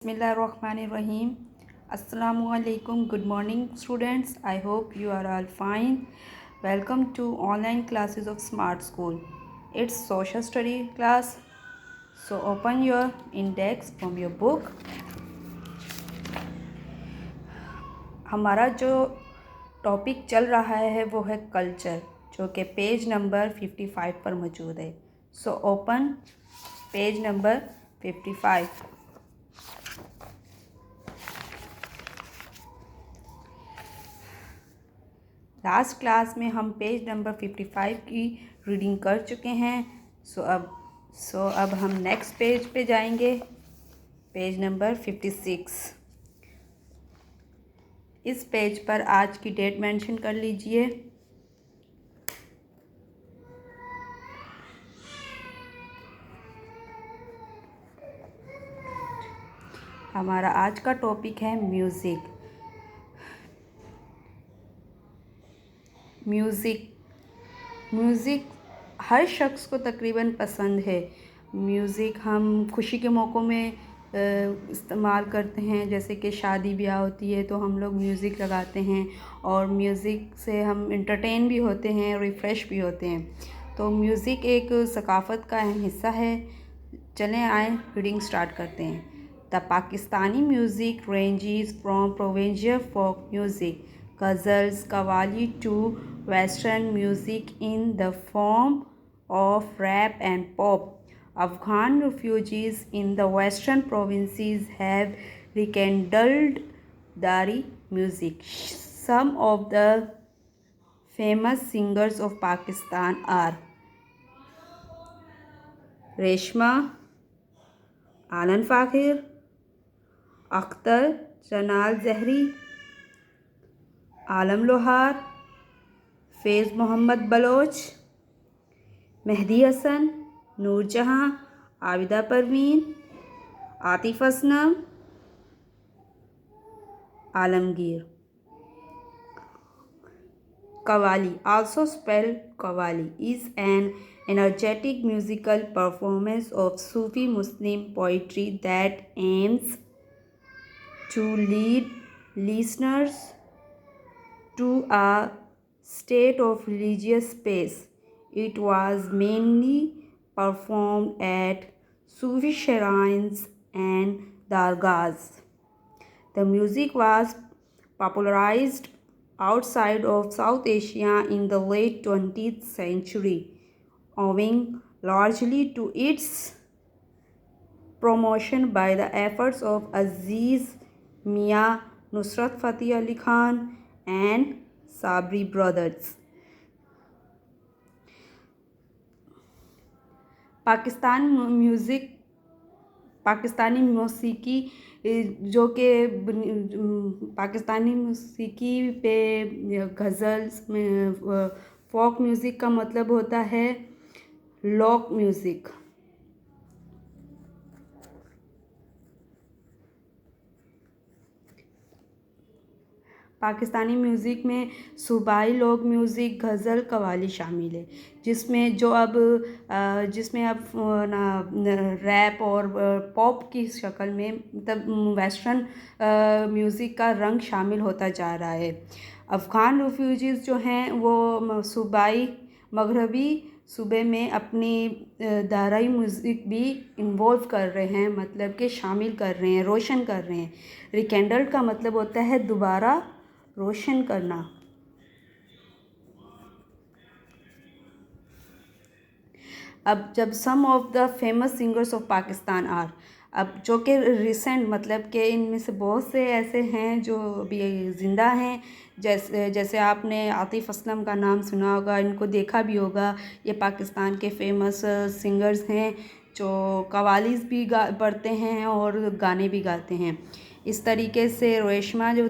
Bismillahirrahmanirrahim. Assalamualaikum. Good morning, students. I hope you are all fine. Welcome to online classes of Smart School. It's social study class. So open your index from your book. हमारा जो topic चल रहा है वो है culture, जो कि page number 55 पर मौजूद है. So open page number 55. Last class में हम पेज नंबर 55 की रीडिंग कर चुके हैं. सो अब हम नेक्स्ट पेज पे जाएंगे, पेज नंबर 56. इस पेज पर आज की डेट मेंशन कर लीजिए. हमारा आज का टॉपिक है म्यूज़िक. म्यूज़िक हर शख्स को तकरीबन पसंद है. म्यूज़िक हम खुशी के मौक़ों में इस्तेमाल करते हैं. जैसे कि शादी ब्याह होती है तो हम लोग म्यूज़िक लगाते हैं और म्यूज़िक से हम एंटरटेन भी होते हैं, रिफ़्रेश भी होते हैं. तो म्यूज़िक एक सकाफ़त का अहम हिस्सा है. चलें आए रीडिंग स्टार्ट करते हैं. The Pakistani music ranges from provincial folk music, ghazals, qawwali to western music in the form of rap and pop. Afghan refugees in the western provinces have rekindled Dari music. Some of the famous singers of Pakistan are Reshma, Alan Fakir, Akhtar Janal Zahri, Alam Lohar, Faiz Mohammad Baloch, Mehdi Hassan, Noorjahan, Abida Parveen, Atif Aslam, Alamgir. Qawwali, also spelled Qawwali, is an energetic musical performance of Sufi Muslim poetry that aims to lead listeners to a state of religious space. It was mainly performed at Sufi shrines and dargahs. The music was popularized outside of South Asia in the late 20th century, owing largely to its promotion by the efforts of Aziz Mia, Nusrat Fateh Ali Khan and Sabri brothers. Pakistani मौसीकी जो कि पाकिस्तानी मौसीकी पे गज़ल्स में folk music का मतलब होता है लोक म्यूज़िक. पाकिस्तानी म्यूज़िक में सूबाई लोक म्यूज़िक, गज़ल, कव्वाली शामिल है, जिसमें अब रैप और पॉप की शक्ल में मतलब वेस्टर्न म्यूज़िक का रंग शामिल होता जा रहा है. अफ़गान रेफ्यूजीज़ जो हैं वो सूबाई मगरबी सूबे में अपनी दाराई म्यूज़िक भी इन्वॉल्व कर रहे हैं, मतलब कि शामिल कर रहे हैं, रोशन कर रहे हैं. रिकेंडल्ड का मतलब होता है दोबारा रोशन करना. अब जब some of the famous singers of Pakistan are, अब जो कि रिसेंट मतलब कि इनमें से बहुत से ऐसे हैं जो अभी ज़िंदा हैं. जैसे आपने आतिफ असलम का नाम सुना होगा, इनको देखा भी होगा. ये पाकिस्तान के फेमस सिंगर्स हैं जो कव्वालीज़ भी पढ़ते हैं और गाने भी गाते हैं. इस तरीके से रेशमा जो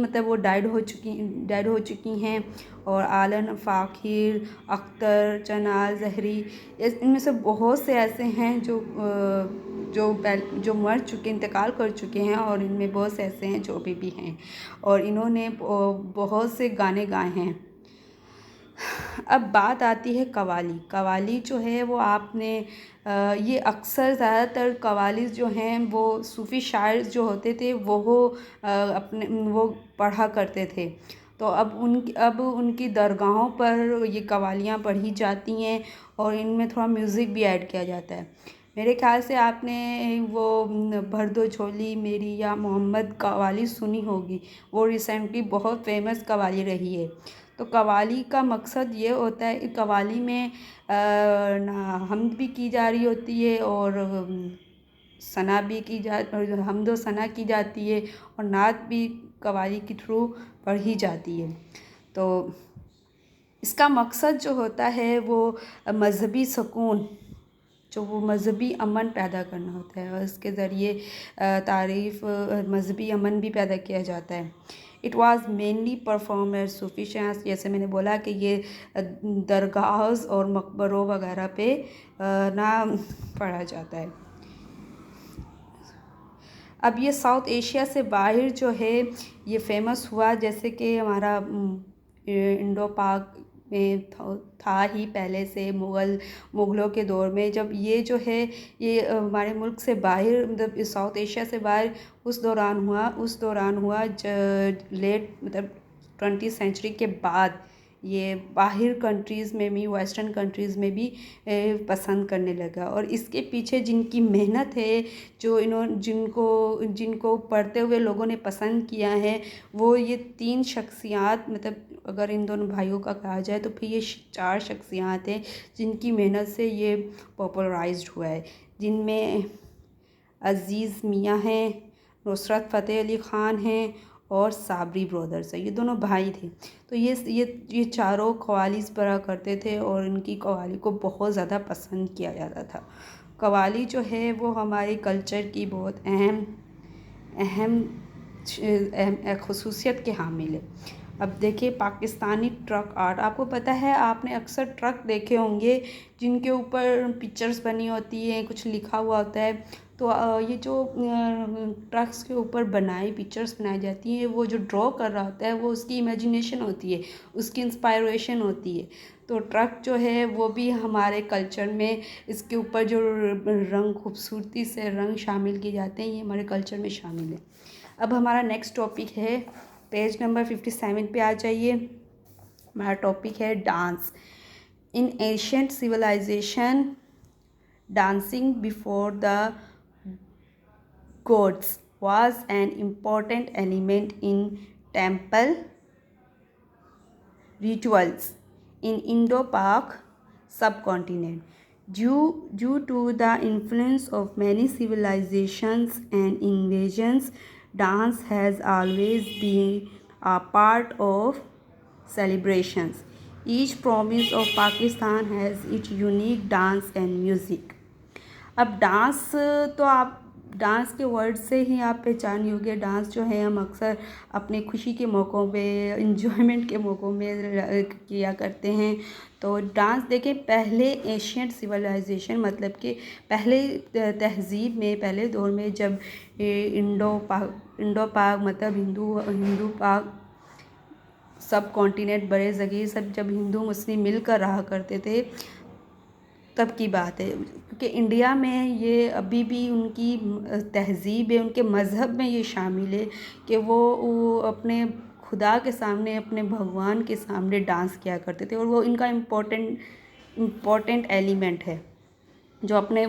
मतलब वो डाइड हो चुकी हैं. और आलन फ़ाकिर, अख्तर, जनाल ज़हरी, इनमें से बहुत से ऐसे हैं जो मर चुके, इंतकाल कर चुके हैं. और इनमें बहुत से ऐसे हैं जो अभी भी हैं और इन्होंने बहुत से गाने गाए हैं. अब बात आती है कव्वाली। कव्वाली जो है वो आपने ये अक्सर ज़्यादातर कव्वाली जो हैं वो सूफ़ी शायर जो होते थे अपने वो पढ़ा करते थे। तो अब उनकी दरगाहों पर ये कव्वालियाँ पढ़ी जाती हैं और इनमें थोड़ा म्यूज़िक भी ऐड किया जाता है। मेरे ख़्याल से आपने वो भर दो झोली मेरी या मोहम्मद कव्वाली सुनी होगी। वो रिसेंटली बहुत फेमस कव्वाली रही है। तो कव्वाली का मकसद ये होता है कि कव्वाली में हम्द भी की जा रही होती है और सना भी की जा हम्द व सना की जाती है और नात भी कव्वाली के थ्रू पढ़ी जाती है। तो इसका मकसद जो होता है वो मज़हबी सुकून, जो वो मज़हबी अमन पैदा करना होता है और इसके ज़रिए मज़हबी अमन भी पैदा किया जाता है। It was mainly perform at Sufi shrines, जैसे मैंने बोला कि ये दरगाह और मकबरों वगैरह पे ना पढ़ा जाता है। अब ये साउथ एशिया से बाहर जो है ये फेमस हुआ, जैसे कि हमारा इंडो पाक में था ही पहले से। मुग़लों के दौर में जब ये जो है ये हमारे मुल्क से बाहर, मतलब साउथ एशिया से बाहर उस दौरान हुआ लेट मतलब 20th सेंचुरी के बाद ये बाहर कंट्रीज़ में भी, वेस्टर्न कंट्रीज़ में भी पसंद करने लगा। और इसके पीछे जिनकी मेहनत है, जिनको पढ़ते हुए लोगों ने पसंद किया है, वो ये 3 शख्सियात, मतलब अगर इन दोनों भाइयों का कहा जाए तो फिर ये 4 शख्सियात हैं जिनकी मेहनत से ये पॉपुलराइज्ड हुआ है, जिनमें अज़ीज़ मियाँ हैं, नुसरत फ़तेह अली ख़ान हैं और साबरी ब्रदर्स है। ये दोनों भाई थे। तो ये चारों कव्वालीज़ पढ़ा करते थे और इनकी कव्वाली को बहुत ज़्यादा पसंद किया जाता था। कव्वाली जो है वो हमारे कल्चर की बहुत अहम ख़ुसूसियत के हामिल है। अब देखिए पाकिस्तानी ट्रक आर्ट, आपको पता है, आपने अक्सर ट्रक देखे होंगे जिनके ऊपर पिक्चर्स बनी होती हैं, कुछ लिखा हुआ होता है। तो ये जो ट्रक्स के ऊपर पिक्चर्स बनाई जाती हैं, वो जो ड्रॉ कर रहा होता है वो उसकी इमेजिनेशन होती है, उसकी इंस्पायरेशन होती है। तो ट्रक जो है वो भी हमारे कल्चर में, इसके ऊपर जो रंग, खूबसूरती से रंग शामिल किए जाते हैं, ये हमारे कल्चर में शामिल है। अब हमारा नेक्स्ट टॉपिक है, पेज नंबर 57 पे आ जाइए। हमारा टॉपिक है dance. In ancient civilization dancing before the gods was an important element in temple rituals in Indo-Pak subcontinent. Due to the influence of many civilizations and invasions, dance has always been a part of celebrations. Each province of Pakistan has its unique dance and music. अब dance के word से ही आप पहचान होगे। Dance जो है हम अक्सर अपने खुशी के मौक़ों पे, इंजॉयमेंट के मौक़ों में किया करते हैं। तो डांस देखें, पहले एशियन सिविलाइजेशन, मतलब कि पहले तहज़ीब में, पहले दौर में, जब इंडो पाक मतलब हिंदू पाक सब कॉन्टिनेंट, बड़े ज़गीर सब, जब हिंदू मुस्लिम मिलकर रहा करते थे तब की बात है। क्योंकि इंडिया में ये अभी भी उनकी तहज़ीब है, उनके मज़हब में ये शामिल है कि वो अपने खुदा के सामने, अपने भगवान के सामने डांस किया करते थे। और वो इनका इम्पोर्टेंट एलिमेंट है, जो अपने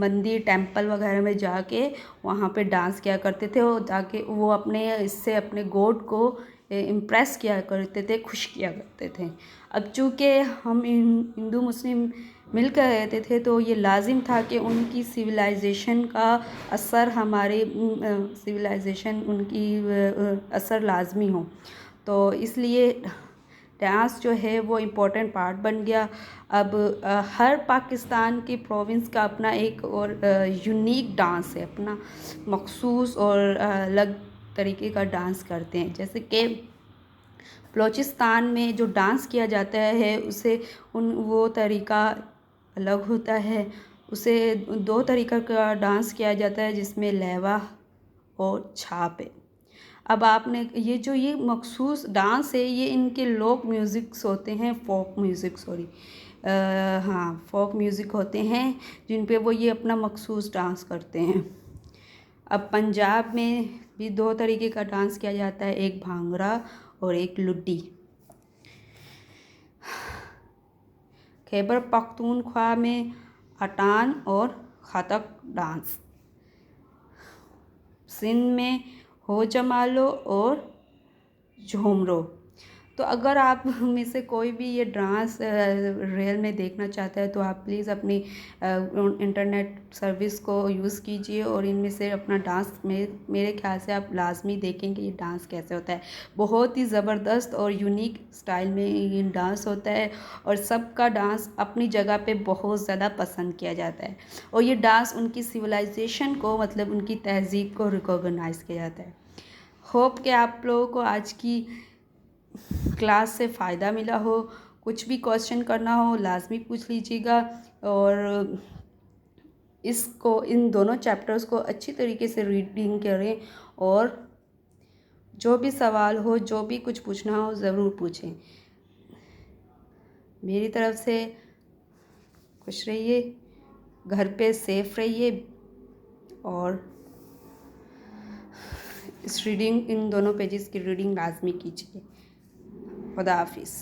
मंदिर, टेंपल वगैरह में जाके वहाँ पे डांस किया करते थे और ताकि वो अपने गॉड को इम्प्रेस किया करते थे, खुश किया करते थे। अब चूँकि हम हिंदू मुस्लिम मिलकर रहते थे तो ये लाजिम था कि उनकी सिविलाइजेशन का असर हमारे सिविलाइजेशन, उनकी असर लाजमी हो। तो इसलिए डांस जो है वो इम्पोर्टेंट पार्ट बन गया। अब हर पाकिस्तान की प्रोविंस का अपना एक और यूनिक डांस है, अपना मखसूस और अलग तरीके का डांस करते हैं। जैसे कि बलूचिस्तान में जो डांस किया जाता है वो तरीका अलग होता है। उसे 2 तरीक़ा का डांस किया जाता है, जिसमें लहवा और छाप है। अब आपने ये मखसूस डांस है, ये इनके लोक म्यूज़िक्स होते हैं, फोक म्यूज़िक, सॉरी, हाँ, फोक म्यूज़िक होते हैं जिन पे वो ये अपना मखसूस डांस करते हैं। अब पंजाब में भी दो तरीके का डांस किया जाता है, एक भांगड़ा और एक लुड्डी। खैबर पख्तूनख्वा में अटान और खतक डांस। सिंध में हो जमालो और झूमरो। तो अगर आप में से कोई भी ये डांस रियल में देखना चाहता है तो आप प्लीज़ अपनी इंटरनेट सर्विस को यूज़ कीजिए और इनमें से अपना डांस मेरे ख्याल से आप लाजमी देखेंगे ये डांस कैसे होता है। बहुत ही ज़बरदस्त और यूनिक स्टाइल में ये डांस होता है और सबका डांस अपनी जगह पे बहुत ज़्यादा पसंद किया जाता है और ये डांस उनकी सिविलाइजेशन को, मतलब उनकी तहज़ीब को रिकॉग्नाइज़ किया जाता है। होप कि आप लोगों को आज की क्लास से फ़ायदा मिला हो। कुछ भी क्वेश्चन करना हो लाजमी पूछ लीजिएगा और इन दोनों चैप्टर्स को अच्छी तरीके से रीडिंग करें और जो भी सवाल हो, जो भी कुछ पूछना हो ज़रूर पूछें। मेरी तरफ से खुश रहिए, घर पे सेफ रहिए और इन दोनों पेजेस की रीडिंग लाजमी कीजिए। खुदा हाफिज़।